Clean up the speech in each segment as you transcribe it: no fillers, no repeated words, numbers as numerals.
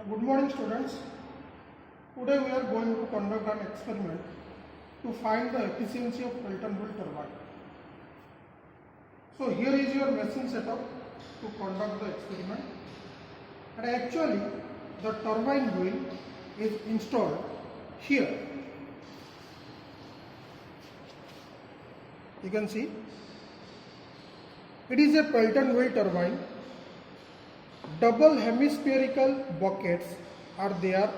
Good morning, students. Today we are going to conduct an experiment to find the efficiency of Pelton-Wheel turbine. So here is your machine setup to conduct the experiment, and actually the turbine wheel is installed here. You can see it is a Pelton-Wheel turbine. Double hemispherical buckets are there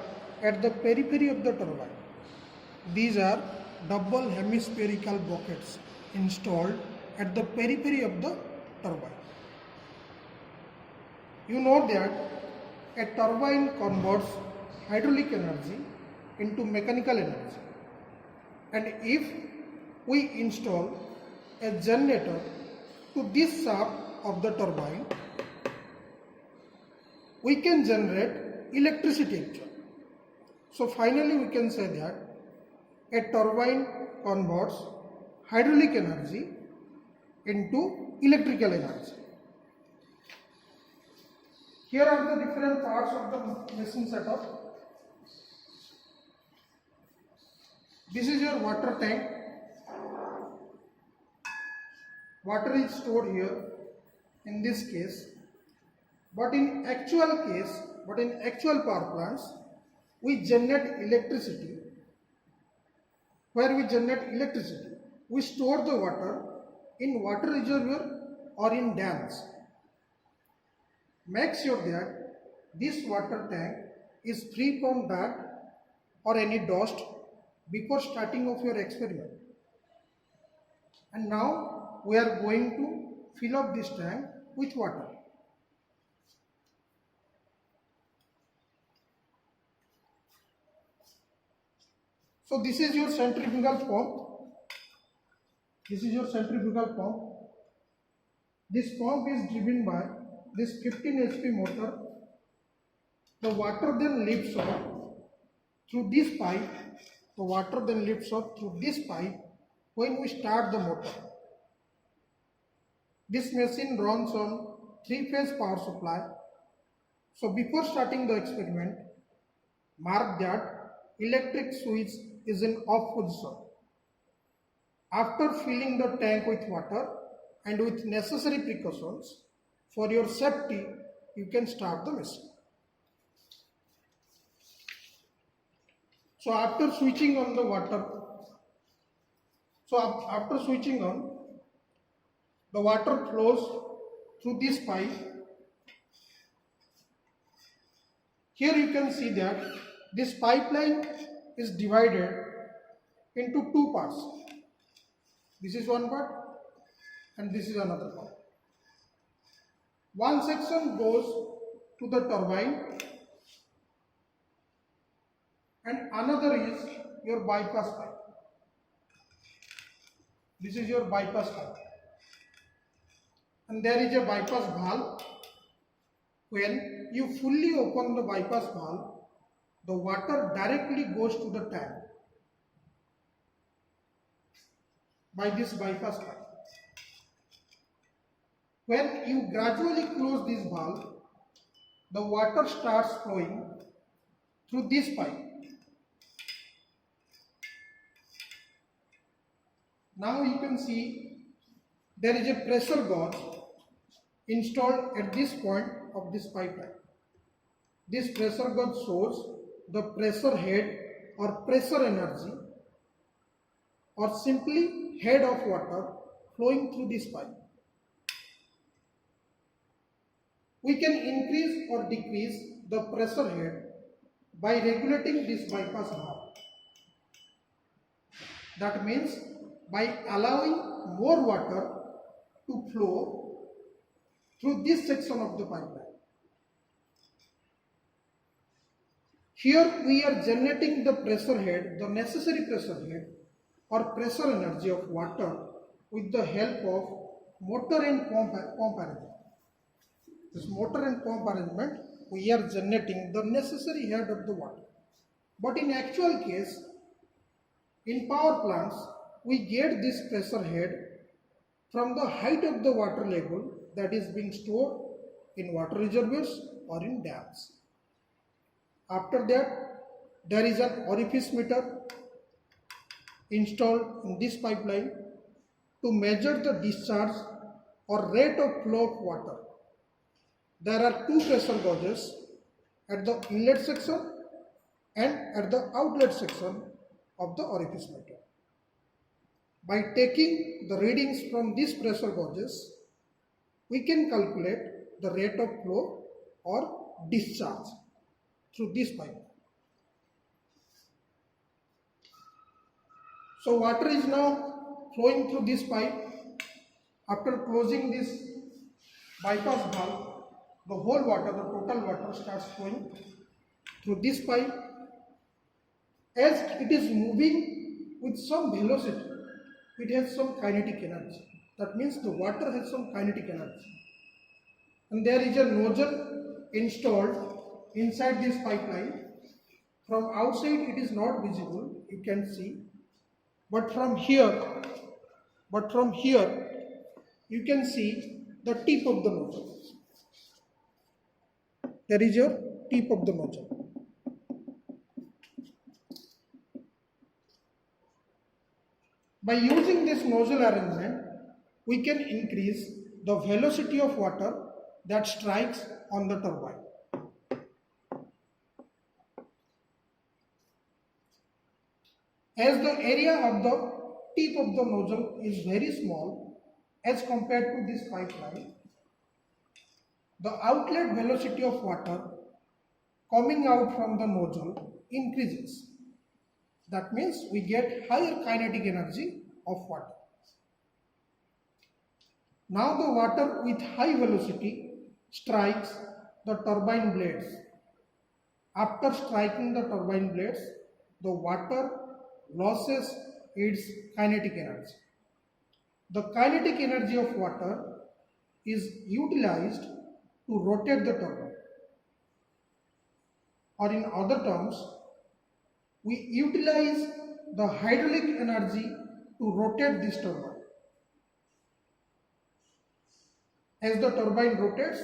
at the periphery of the turbine. These are double hemispherical buckets installed at the periphery of the turbine. You know that a turbine converts hydraulic energy into mechanical energy, and if we install a generator to this shaft of the turbine, we can generate electricity actually. So finally we can say that a turbine converts hydraulic energy into electrical energy. Here are the different parts of the machine setup. This is your water tank. Water is stored here in this case. But in actual power plants, we generate electricity. Where we generate electricity, we store the water in water reservoir or in dams. Make sure that this water tank is free from dirt or any dust before starting of your experiment. And now we are going to fill up this tank with water. So this is your centrifugal pump. This is your centrifugal pump. This pump is driven by this 15 HP motor. The water then lifts off through this pipe. The water then lifts off through this pipe when we start the motor. This machine runs on 3-phase power supply. So before starting the experiment, mark that electric switch is in off position. After filling the tank with water and with necessary precautions for your safety, you can start the machine. So after switching on the water, after switching on, the water flows through this pipe. Here you can see that this pipeline is divided into two parts. This is one part and this is another part. One section goes to the turbine and another is your bypass pipe. This is your bypass pipe. And there is a bypass valve. When you fully open the bypass valve, the water directly goes to the tank by this bypass pipe. When you gradually close this valve, the water starts flowing through this pipe. Now you can see there is a pressure gauge installed at this point of this pipeline. This pressure gauge shows the pressure head or pressure energy or simply head of water flowing through this pipe. We can increase or decrease the pressure head by regulating this bypass valve. That means by allowing more water to flow through this section of the pipeline. Here we are generating the pressure head, the necessary pressure head or pressure energy of water with the help of motor and pump arrangement. This motor and pump arrangement, we are generating the necessary head of the water. But in actual case, in power plants, we get this pressure head from the height of the water level that is being stored in water reservoirs or in dams. After that, there is an orifice meter installed in this pipeline to measure the discharge or rate of flow of water. There are two pressure gauges at the inlet section and at the outlet section of the orifice meter. By taking the readings from these pressure gauges, we can calculate the rate of flow or discharge through this pipe. So water is now flowing through this pipe. After closing this bypass valve, the whole water, the total water starts flowing through this pipe. As it is moving with some velocity, it has some kinetic energy. That means the water has some kinetic energy. And there is a nozzle installed inside this pipeline. From outside it is not visible, you can see. But from here you can see the tip of the nozzle. There is your tip of the nozzle. By using this nozzle arrangement, we can increase the velocity of water that strikes on the turbine. As the area of the tip of the nozzle is very small as compared to this pipeline, the outlet velocity of water coming out from the nozzle increases. That means we get higher kinetic energy of water. Now the water with high velocity strikes the turbine blades. After striking the turbine blades, the water loses its kinetic energy. The kinetic energy of water is utilized to rotate the turbine. Or in other terms, we utilize the hydraulic energy to rotate this turbine. As the turbine rotates,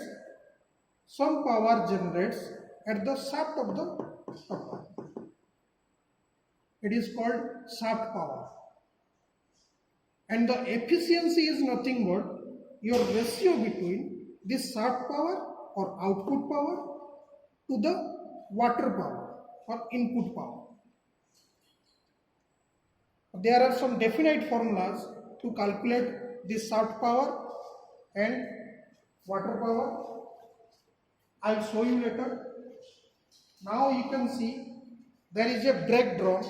some power generates at the shaft of the turbine. It is called shaft power. And the efficiency is nothing but your ratio between this shaft power or output power to the water power or input power. There are some definite formulas to calculate this shaft power and water power. I'll show you later. Now you can see there is a brake drum.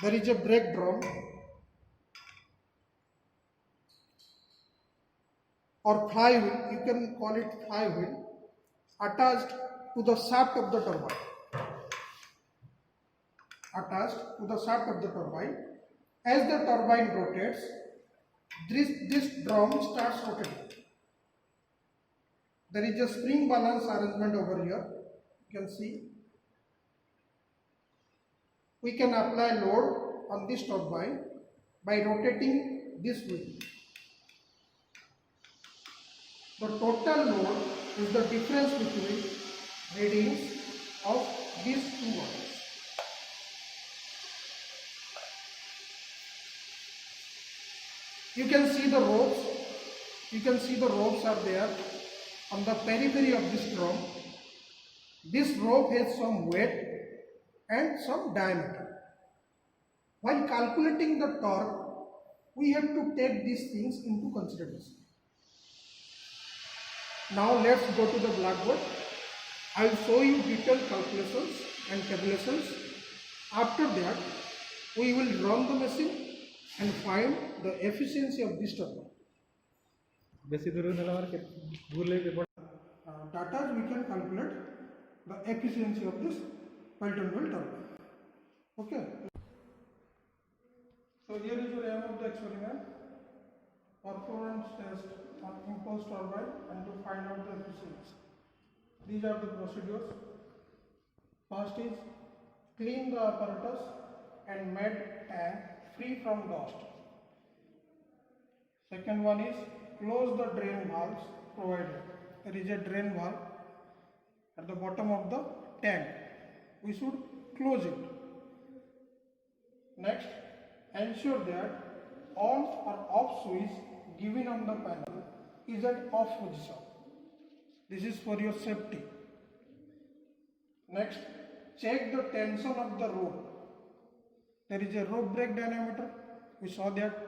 There is a brake drum or flywheel, you can call it flywheel, attached to the shaft of the turbine. Attached to the shaft of the turbine. As the turbine rotates, this drum starts rotating. There is a spring balance arrangement over here. You can see. We can apply load on this turbine by rotating this wheel. The total load is the difference between readings of these two wires. You can see the ropes. You can see the ropes are there on the periphery of this drum. This rope has some weight and some diameter. While calculating the torque, we have to take these things into consideration. Now let's go to the blackboard. I will show you detailed calculations and tabulations. After that, we will run the machine and find the efficiency of this turbine. Data we can calculate the efficiency of this Pelton wheel turbine. Okay. So here is your aim of the experiment. Performance test on impulse turbine and to find out the efficiency. These are the procedures. First is clean the apparatus and make tank free from dust. Second one is close the drain valves provided. There is a drain valve at the bottom of the tank. We should close it. Next, ensure that on or off switch given on the panel is at off position. This is for your safety. Next, check the tension of the rope. There is a rope break dynamometer. We saw that.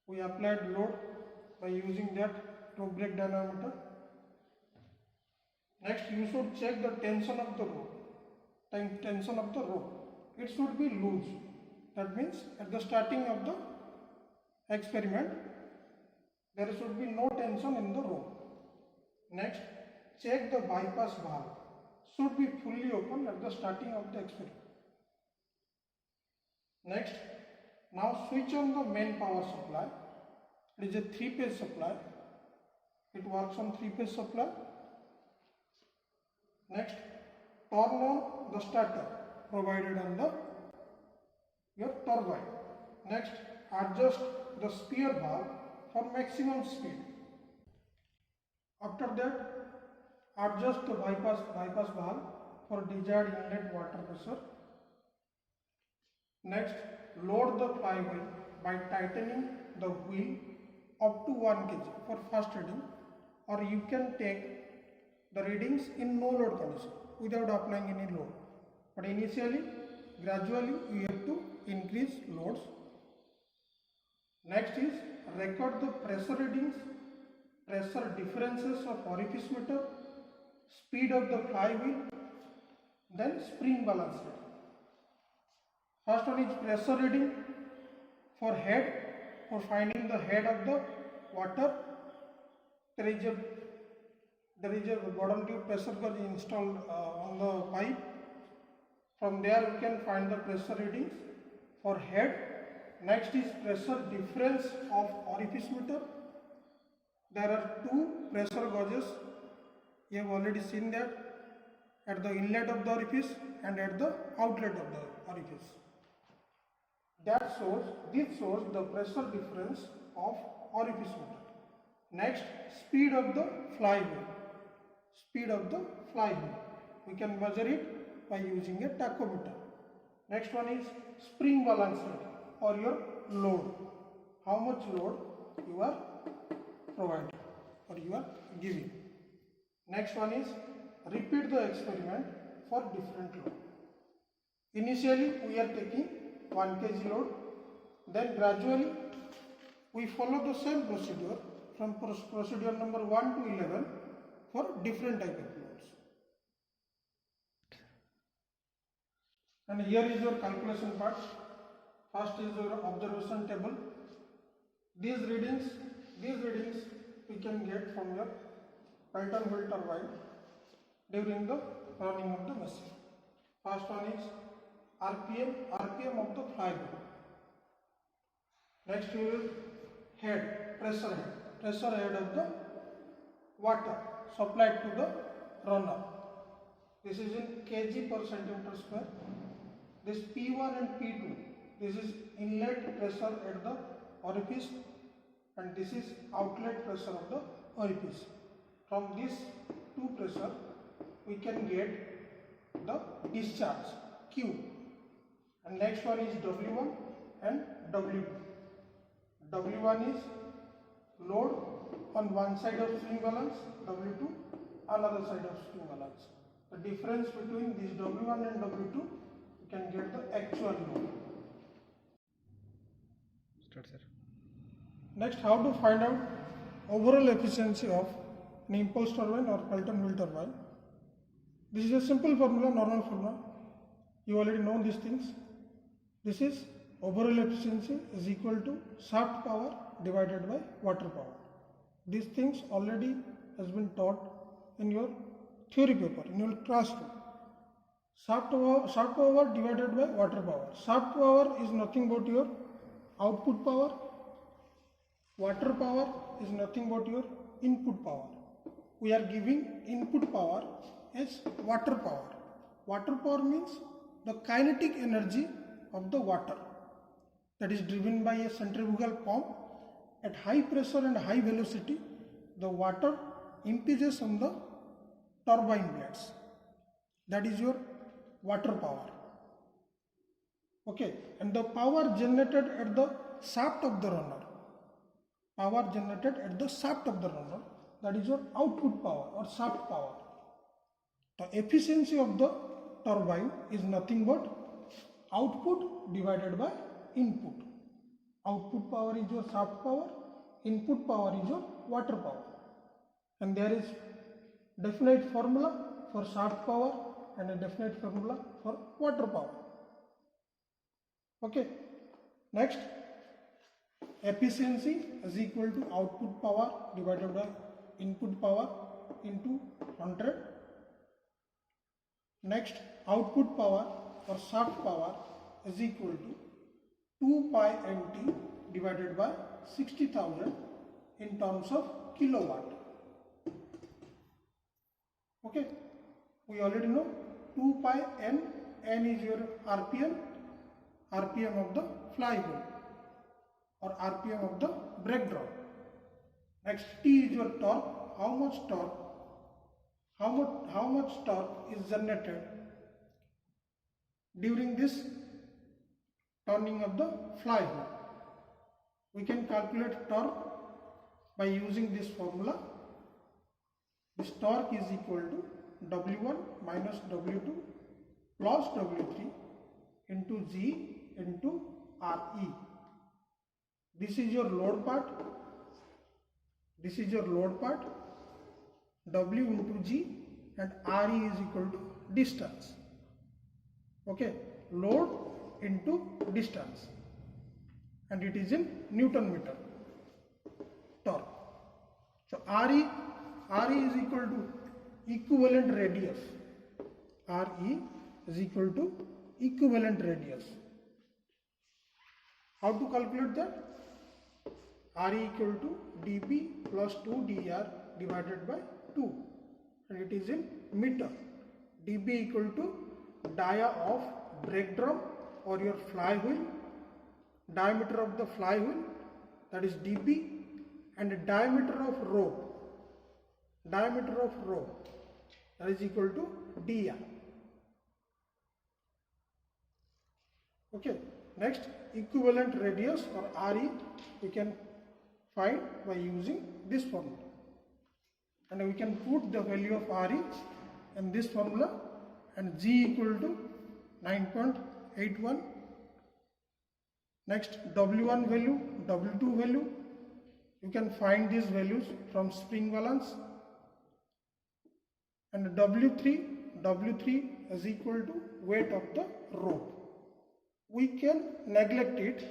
We applied load by using that rope break dynamometer. Next, you should check the tension of the rope. Tension of the rope. It should be loose. That means at the starting of the experiment, there should be no tension in the rope. Next, check the bypass valve. Should be fully open at the starting of the experiment. Next, now switch on the main power supply. It is a 3-phase supply. It works on 3-phase supply. Next, turn on the starter provided on your turbine. Next, adjust the spear valve for maximum speed. After that, adjust the bypass valve for desired inlet water pressure. Next, load the flywheel by tightening the wheel up to 1 kg for fast reading, or you can take the readings in no load condition without applying any load. But initially, gradually you have to increase loads. Next is record the pressure readings, pressure differences of orifice meter, speed of the flywheel, then spring balance reading. First one is pressure reading for head. For finding the head of the water, there is a bottom tube pressure gauge installed on the pipe. From there we can find the pressure readings for head. Next is pressure difference of orifice meter. There are 2 pressure gauges. You have already seen that at the inlet of the orifice and at the outlet of the orifice. This shows the pressure difference of orifice meter. Next, speed of the flywheel. Speed of the flywheel. We can measure it by using a tachometer. Next one is spring balance reading, or your load. How much load you are providing or you are giving. Next one is repeat the experiment for different load. Initially we are taking 1 kg load, then gradually we follow the same procedure from procedure number 1 to 11 for different type of loads. And here is your calculation part. First is your observation table. These readings we can get from your Pelton wheel turbine during the running of the machine. First one is RPM of the flywheel. Next you will pressure head of the water supplied to the runner. This is in kg per centimeter square. This P1 and P2, this is inlet pressure at the orifice, and this is outlet pressure of the orifice. From these 2 pressure we can get the discharge Q. And next one is W1 and W2. W1 is load on one side of swing balance, W2 another side of swing balance. The difference between this W1 and W2, you can get the actual load. Start, sir. Next, how to find out overall efficiency of an impulse turbine or Pelton wheel turbine. This is a simple formula, normal formula. You already know these things. This is overall efficiency is equal to shaft power divided by water power. These things already has been taught in your theory paper, in your classroom. Shaft power divided by water power. Shaft power is nothing but your output power. Water power is nothing but your input power. We are giving input power as water power. Water power means the kinetic energy of the water that is driven by a centrifugal pump at high pressure and high velocity. The water impinges on the turbine blades. That is your water power. Okay, and the power generated at the shaft of the runner. Power generated at the shaft of the runner, that is your output power or shaft power. The efficiency of the turbine is nothing but output divided by input. Output power is your shaft power, input power is your water power. And there is definite formula for shaft power and a definite formula for water power. Okay, next, efficiency is equal to output power divided by input power into 100. Next, output power or shaft power is equal to 2 pi nt divided by 60,000 in terms of kilowatt. Okay, we already know 2 pi n is your RPM of the flywheel or RPM of the brake drum. Next, T is your torque. How much torque is generated during this turning of the flywheel. We can calculate torque by using this formula. This torque is equal to W1 minus W2 plus W3 into G into RE. This is your load part. This is your load part. W into G and RE is equal to distance. Okay, load into distance, and it is in Newton meter. Torque. So RE is equal to equivalent radius. RE is equal to equivalent radius. How to calculate that? RE equal to dP plus 2 dr divided by 2, and it is in meter. dP equal to dia of brake drum or your flywheel, diameter of the flywheel, that is dP, and diameter of rope, that is equal to dr. Okay, next, equivalent radius or RE we can find by using this formula, and we can put the value of RE in this formula, and G equal to 9.81. Next, W1 value, W2 value, you can find these values from spring balance, and W3 is equal to weight of the rope. We can neglect it,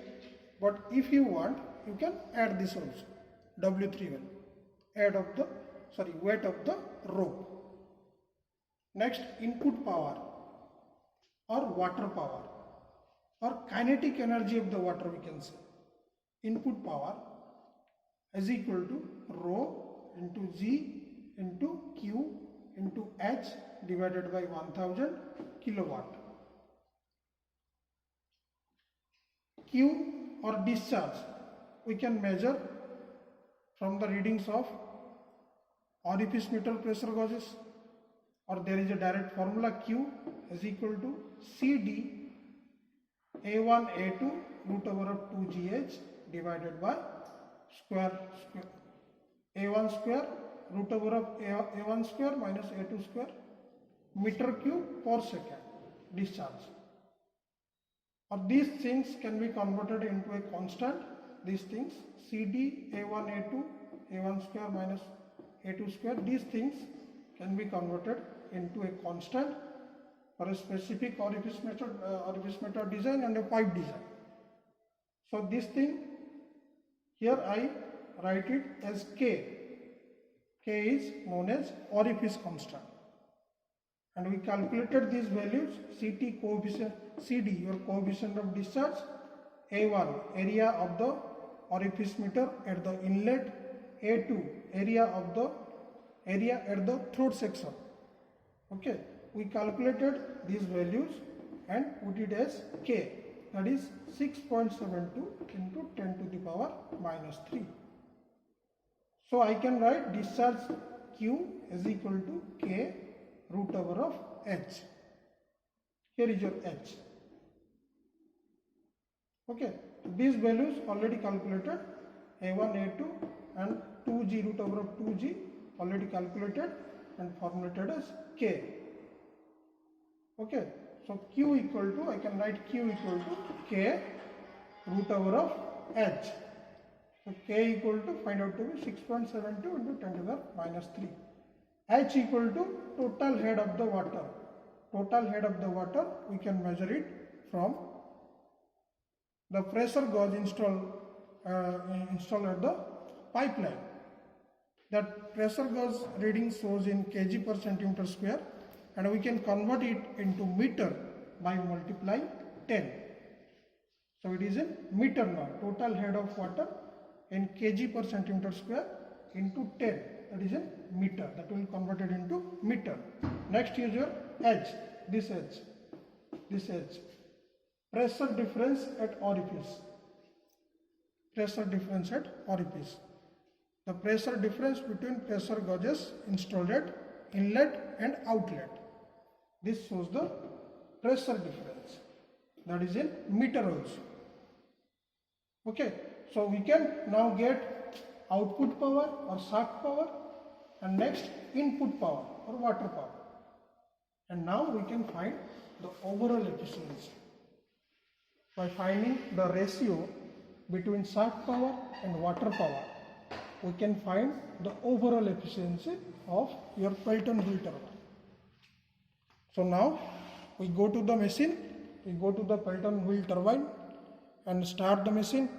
but if you want, you can add this also. W3 value, weight of the rope. Next, input power or water power or kinetic energy of the water, we can say. Input power is equal to rho into G into Q into H divided by 1000 kilowatt. Q or discharge we can measure from the readings of orifice meter pressure gauges, or there is a direct formula. Q is equal to CD A1 A2 root over of 2GH divided by square A1 square root over of A1 square minus A2 square meter cube per second discharge. Or these things can be converted into a constant. These things CD A1 A2 A1 square minus A2 square, these things can be converted into a constant for a specific orifice meter design and a pipe design. So this thing here I write it as K. K is known as orifice constant, and we calculated these values. CD, your coefficient of discharge, A1 area of the orifice meter at the inlet, A2 area at the throat section. Okay, we calculated these values and put it as K, that is 6.72 into 10 to the power minus 3. So I can write discharge Q is equal to K root over of H. Here is your H. Okay, these values already calculated, A1, A2 and 2G root over of 2G already calculated and formulated as K. Okay, so Q equal to, I can write Q equal to K root over of H. So K equal to, find out to be 6.72 into 10 to the minus 3. H equal to total head of the water. Total head of the water, we can measure it from the pressure gauge installed at the pipeline. That pressure gauge reading shows in kg per centimeter square, and we can convert it into meter by multiplying 10. So it is in meter now. Total head of water in kg per centimeter square into 10. That is in meter. That will convert it into meter. Next is your H. This H. This H. Pressure difference at orifice. Pressure difference at orifice. The pressure difference between pressure gauges installed at inlet and outlet. This shows the pressure difference. That is in meter also. Okay, so we can now get output power or shaft power, and next input power or water power. And now we can find the overall efficiency by finding the ratio between shaft power and water power. We can find the overall efficiency of your Pelton wheel turbine. So now we go to the machine, we go to the Pelton wheel turbine and start the machine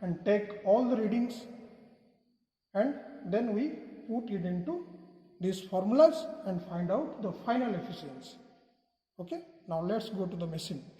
and take all the readings, and then we put it into these formulas and find out the final efficiency. Okay, now let's go to the machine.